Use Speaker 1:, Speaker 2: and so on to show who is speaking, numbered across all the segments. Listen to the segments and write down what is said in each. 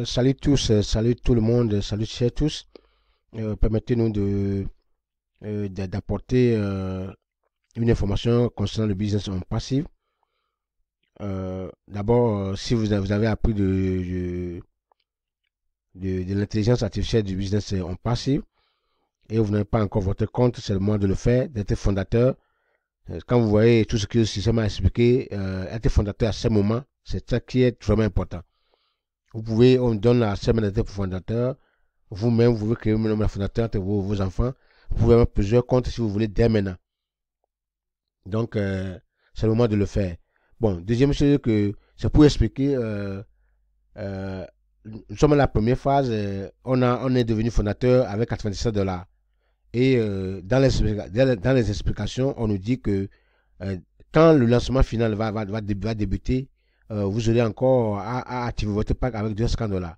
Speaker 1: Salut tous, salut tout le monde, salut chers tous. Permettez-nous d'apporter une information concernant le business en passif. D'abord, si vous avez appris de l'intelligence artificielle du business en passif et vous n'avez pas encore votre compte, c'est le moment de le faire, d'être fondateur. Quand vous voyez tout ce que le système a expliqué, être fondateur à ce moment, c'est ça qui est vraiment important. Vous pouvez, on donne la semaine d'être fondateur. Vous-même, vous pouvez créer un fondateur entre vos enfants. Vous pouvez avoir plusieurs comptes si vous voulez dès maintenant. Donc, c'est le moment de le faire. Bon, deuxième chose que c'est pour expliquer, euh, nous sommes à la première phase. On est devenu fondateur avec 97 $. Et dans les explications, on nous dit que euh, quand le lancement final va débuter, vous aurez encore à activer votre pack avec 250 $.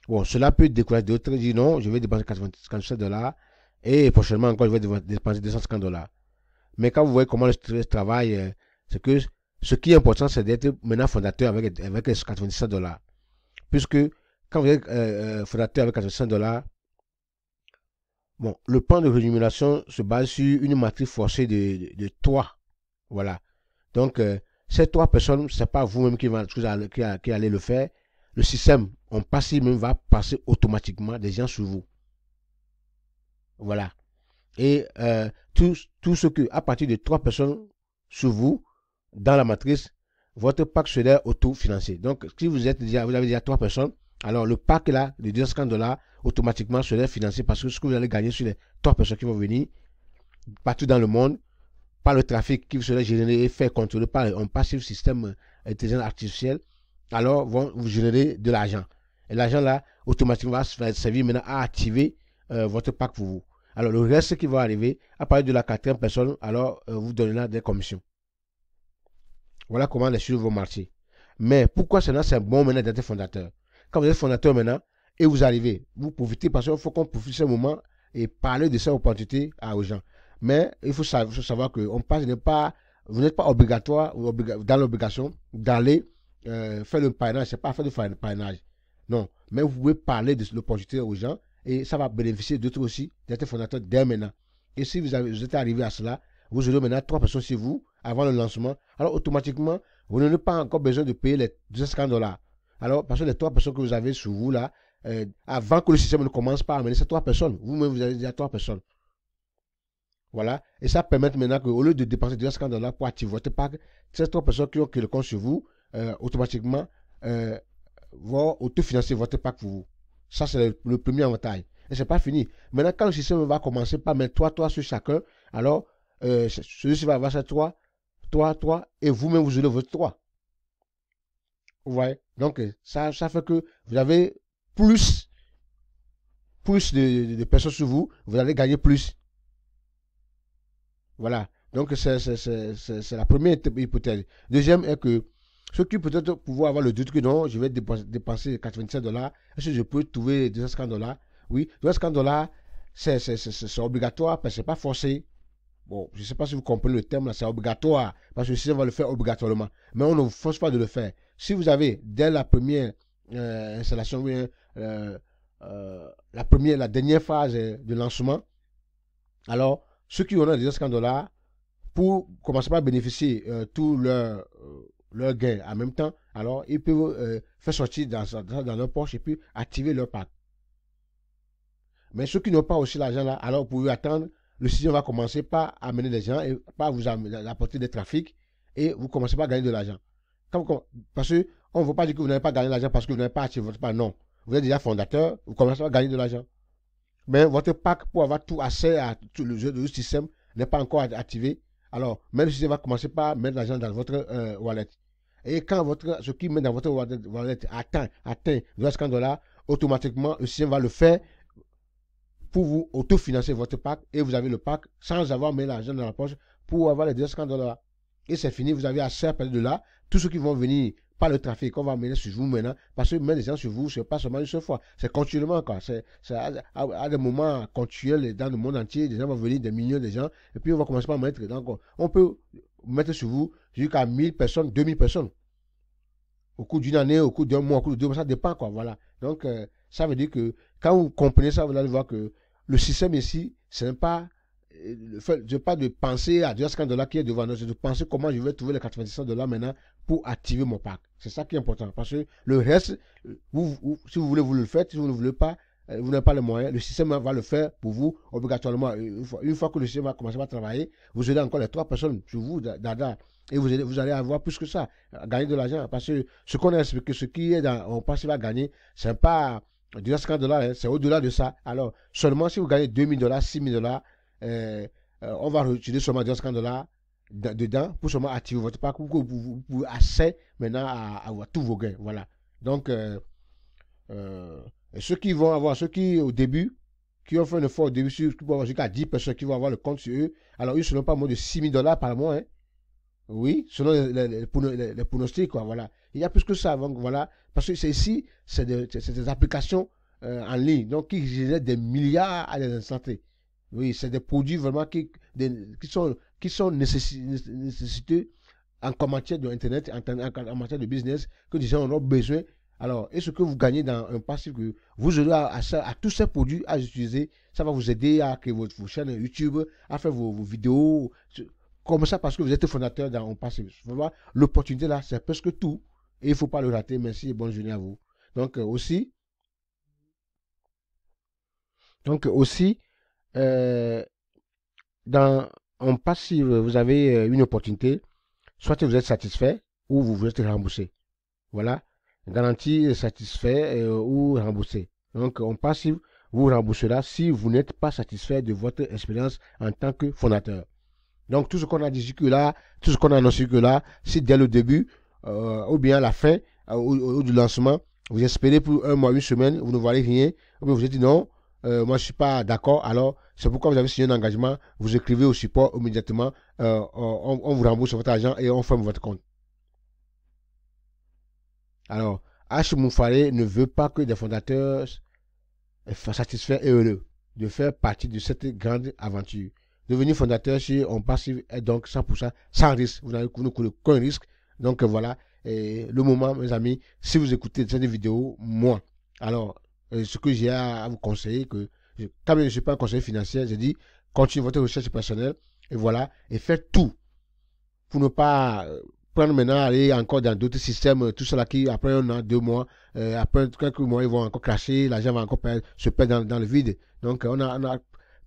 Speaker 1: Bon, cela peut décourager d'autres. Dire non, je vais dépenser 57 $ et prochainement encore, je vais dépenser 250 $. Mais quand vous voyez comment le stress travaille, c'est que ce qui est important, c'est d'être maintenant fondateur avec les 97 $. Puisque quand vous êtes fondateur avec 97 $, bon, le plan de rémunération se base sur une matrice forcée de 3. Voilà. Donc, ces 3 personnes, ce n'est pas vous-même qui allez le faire. Le système en passif même va passer automatiquement des gens sur vous. Voilà. Et tout ce que, à partir de 3 personnes sur vous, dans la matrice, votre pack serait auto-financé. Donc, si vous avez déjà 3 personnes, alors le pack là, de 250 $, automatiquement serait financé parce que ce que vous allez gagner sur les 3 personnes qui vont venir partout dans le monde, par le trafic qui serait généré et fait contrôler par un passif système intelligence artificielle, alors vont vous générer de l'argent. Et l'argent là, automatiquement, va servir maintenant à activer votre pack pour vous. Alors le reste qui va arriver, à partir de la 4e personne, alors vous donnez des commissions. Voilà comment les choses vont marcher. Mais pourquoi c'est bon maintenant d'être fondateur? Quand vous êtes fondateur maintenant, et vous arrivez, vous profitez parce qu'il faut qu'on profite de ce moment et parler de cette opportunité aux gens. Mais il faut savoir que vous n'êtes pas obligatoire ou dans l'obligation d'aller faire le parrainage. Ce n'est pas faire du parrainage. Non. Mais vous pouvez parler de l'opportunité aux gens et ça va bénéficier d'autres aussi d'être fondateur dès maintenant. Et si vous êtes arrivé à cela, vous aurez maintenant 3 personnes chez vous avant le lancement. Alors automatiquement, vous n'avez pas encore besoin de payer les 250 $. Alors, parce que les 3 personnes que vous avez sur vous là, avant que le système ne commence par amener ces 3 personnes, vous-même vous avez déjà 3 personnes. Voilà. Et ça permet maintenant qu'au lieu de dépenser 250 $ pour activer votre pack, ces 3 personnes qui ont le compte sur vous, automatiquement, vont autofinancer votre pack pour vous. Ça, c'est le premier avantage. Et c'est pas fini. Maintenant, quand le système va commencer par mettre 3 sur chacun, alors, celui-ci va avoir 3, et vous-même, vous aurez votre 3. Vous voyez? Donc, ça fait que vous avez plus de personnes sur vous, vous allez gagner plus. Voilà. Donc, c'est la première hypothèse. Deuxième est que ceux qui peut-être pouvoir avoir le doute que non, je vais dépenser 97 $, est-ce que je peux trouver 250 $? Oui, 250 $, c'est obligatoire, parce que ce n'est pas forcé. Bon, je ne sais pas si vous comprenez le terme, là, c'est obligatoire, parce que le système va le faire obligatoirement. Mais on ne vous force pas de le faire. Si vous avez, dès la première installation, la dernière phase de lancement, alors, ceux qui ont déjà 50 $, pour commencer par bénéficier tout leur gain en même temps, alors ils peuvent faire sortir dans leur poche et puis activer leur pack. Mais ceux qui n'ont pas aussi l'argent là, alors vous pouvez attendre. Le système va commencer par amener des gens et par vous apporter des trafics et vous commencez par gagner de l'argent. Parce qu'on ne veut pas dire que vous n'avez pas gagné de l'argent parce que vous n'avez pas activé votre pack. Non. Vous êtes déjà fondateur, vous commencez à gagner de l'argent. Mais votre pack, pour avoir tout accès à tout le système, n'est pas encore activé. Alors, même le système va commencer par mettre l'argent dans votre wallet. Et quand ce qui met dans votre wallet atteint 250 $, automatiquement, le système va le faire pour vous autofinancer votre pack et vous avez le pack sans avoir mis l'argent dans la poche pour avoir les 250 $. Et c'est fini, vous avez assez à partir de là. Tous ceux qui vont venir par le trafic qu'on va mener sur vous maintenant, parce que mettre les gens sur vous, ce n'est pas seulement une seule fois, c'est continuellement, quoi. C'est à des moments continuels dans le monde entier, des gens vont venir, des millions de gens, et puis on va commencer par mettre. Donc, on peut mettre sur vous jusqu'à 1000 personnes, 2000 personnes. au cours d'une année, au cours d'un mois, au cours de 2 mois, ça dépend, quoi. Voilà. Donc, ça veut dire que quand vous comprenez ça, vous allez voir que le système ici, ce n'est pas le fait pas de penser à $250 qui est devant nous, c'est de penser comment je vais trouver les $97 maintenant pour activer mon pack. C'est ça qui est important. Parce que le reste, si vous voulez, vous le faites. Si vous ne voulez pas, vous n'avez pas les moyens. Le système va le faire pour vous obligatoirement. Une fois que le système va commencer à travailler, vous aurez encore les 3 personnes sur vous, dada. Et vous allez avoir plus que ça, gagner de l'argent. Parce que ce qu'on a expliqué, ce qui est dans, on pense qu'il va gagner, c'est pas $250, hein, c'est au-delà de ça. Alors, seulement si vous gagnez $2000, $6000, on va retirer seulement $250 dedans pour seulement activer votre pack pour que vous pouvez assez maintenant à avoir tous vos gains. Voilà. Donc, ceux qui vont avoir, ceux qui au début, qui ont fait un effort au début, qui vont avoir jusqu'à 10 personnes qui vont avoir le compte sur eux, alors ils ne seront pas moins de $6000 par mois. Hein. Oui, selon les pronostics, quoi, voilà. Il y a plus que ça, donc voilà. Parce que c'est ici, c'est des applications en ligne, donc qui génèrent des milliards à l'instant T. Oui, c'est des produits vraiment qui sont nécessités en matière d'Internet, en matière de business, que les gens en ont besoin. Alors, et ce que vous gagnez dans un passif, que vous aurez à tous ces produits à utiliser, ça va vous aider à créer vos chaînes YouTube, à faire vos vidéos, comme ça, parce que vous êtes fondateur dans un passif. L'opportunité là, c'est presque tout. Et il ne faut pas le rater. Merci et bonne journée à vous. Donc, aussi, dans un passif, vous avez une opportunité. Soit vous êtes satisfait ou vous êtes remboursé. Voilà. Garantie satisfait ou remboursé. Donc, en passif, vous rembourserez si vous n'êtes pas satisfait de votre expérience en tant que fondateur. Donc, tout ce qu'on a dit jusque-là, tout ce qu'on a annoncé jusque-là, si dès le début ou bien à la fin ou du lancement, vous espérez pour un mois, une semaine, vous ne voyez rien, ou bien vous avez dit non, moi je ne suis pas d'accord, alors c'est pourquoi vous avez signé un engagement, vous écrivez au support immédiatement, on vous rembourse votre argent et on ferme votre compte. Alors, H. Moufare ne veut pas que des fondateurs soient satisfaits et heureux de faire partie de cette grande aventure. Devenir fondateur chez On Passive est donc 100% sans risque. Vous n'avez aucun risque. Donc voilà, et le moment, mes amis, si vous écoutez cette vidéo, moi, alors, ce que j'ai à vous conseiller, quand je ne suis pas un conseiller financier, j'ai dit, continuez votre recherche personnelle, et voilà, et faites tout pour ne pas prendre maintenant, aller encore dans d'autres systèmes, tout cela qui, après un an, 2 mois, après quelques mois, ils vont encore cracher, l'argent va encore se perdre dans le vide. Donc, on a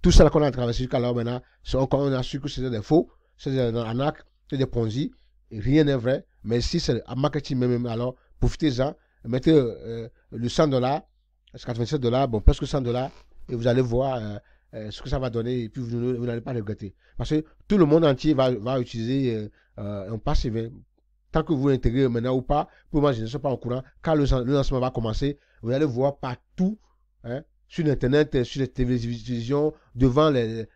Speaker 1: tout cela qu'on a traversé jusqu'alors maintenant, on a su que c'était des faux, c'est des arnaques, c'est des ponzi, et rien n'est vrai. Mais si c'est un marketing même, alors profitez-en, mettez le $100, $97, bon, presque $100, et vous allez voir ce que ça va donner, et puis vous n'allez pas regretter. Parce que tout le monde entier va utiliser un passive. Tant que vous l'intégrez maintenant ou pas, pour moi, je ne suis pas au courant. Quand le lancement va commencer, vous allez voir partout, hein, sur Internet, sur les télévisions, devant les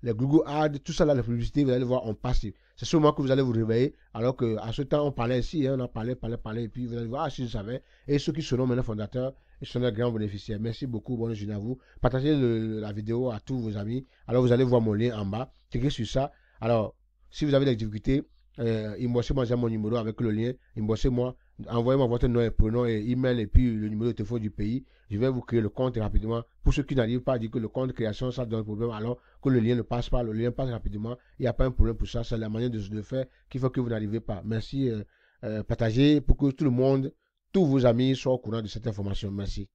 Speaker 1: Google Ads, tout ça là, la publicité, vous allez voir en passive. C'est seulement que vous allez vous réveiller, alors qu'à ce temps, on parlait ici, hein, on a parlé, et puis vous allez voir, ah, si je savais. Et ceux qui seront maintenant fondateurs, ils seront des grands bénéficiaires. Merci beaucoup, bonne journée à vous. Partagez la vidéo à tous vos amis. Alors, vous allez voir mon lien en bas. Cliquez sur ça. Alors, si vous avez des difficultés, inboxez-moi, j'ai mon numéro avec le lien. Inboxez-moi, envoyez-moi votre nom et prénom et email et puis le numéro de téléphone du pays. Je vais vous créer le compte rapidement. Pour ceux qui n'arrivent pas à dire que le compte de création, ça donne problème, alors que le lien ne passe pas, le lien passe rapidement. Il n'y a pas un problème pour ça. C'est la manière de le faire qui fait que vous n'arrivez pas. Merci. Partagez pour que tout le monde, tous vos amis soient au courant de cette information. Merci.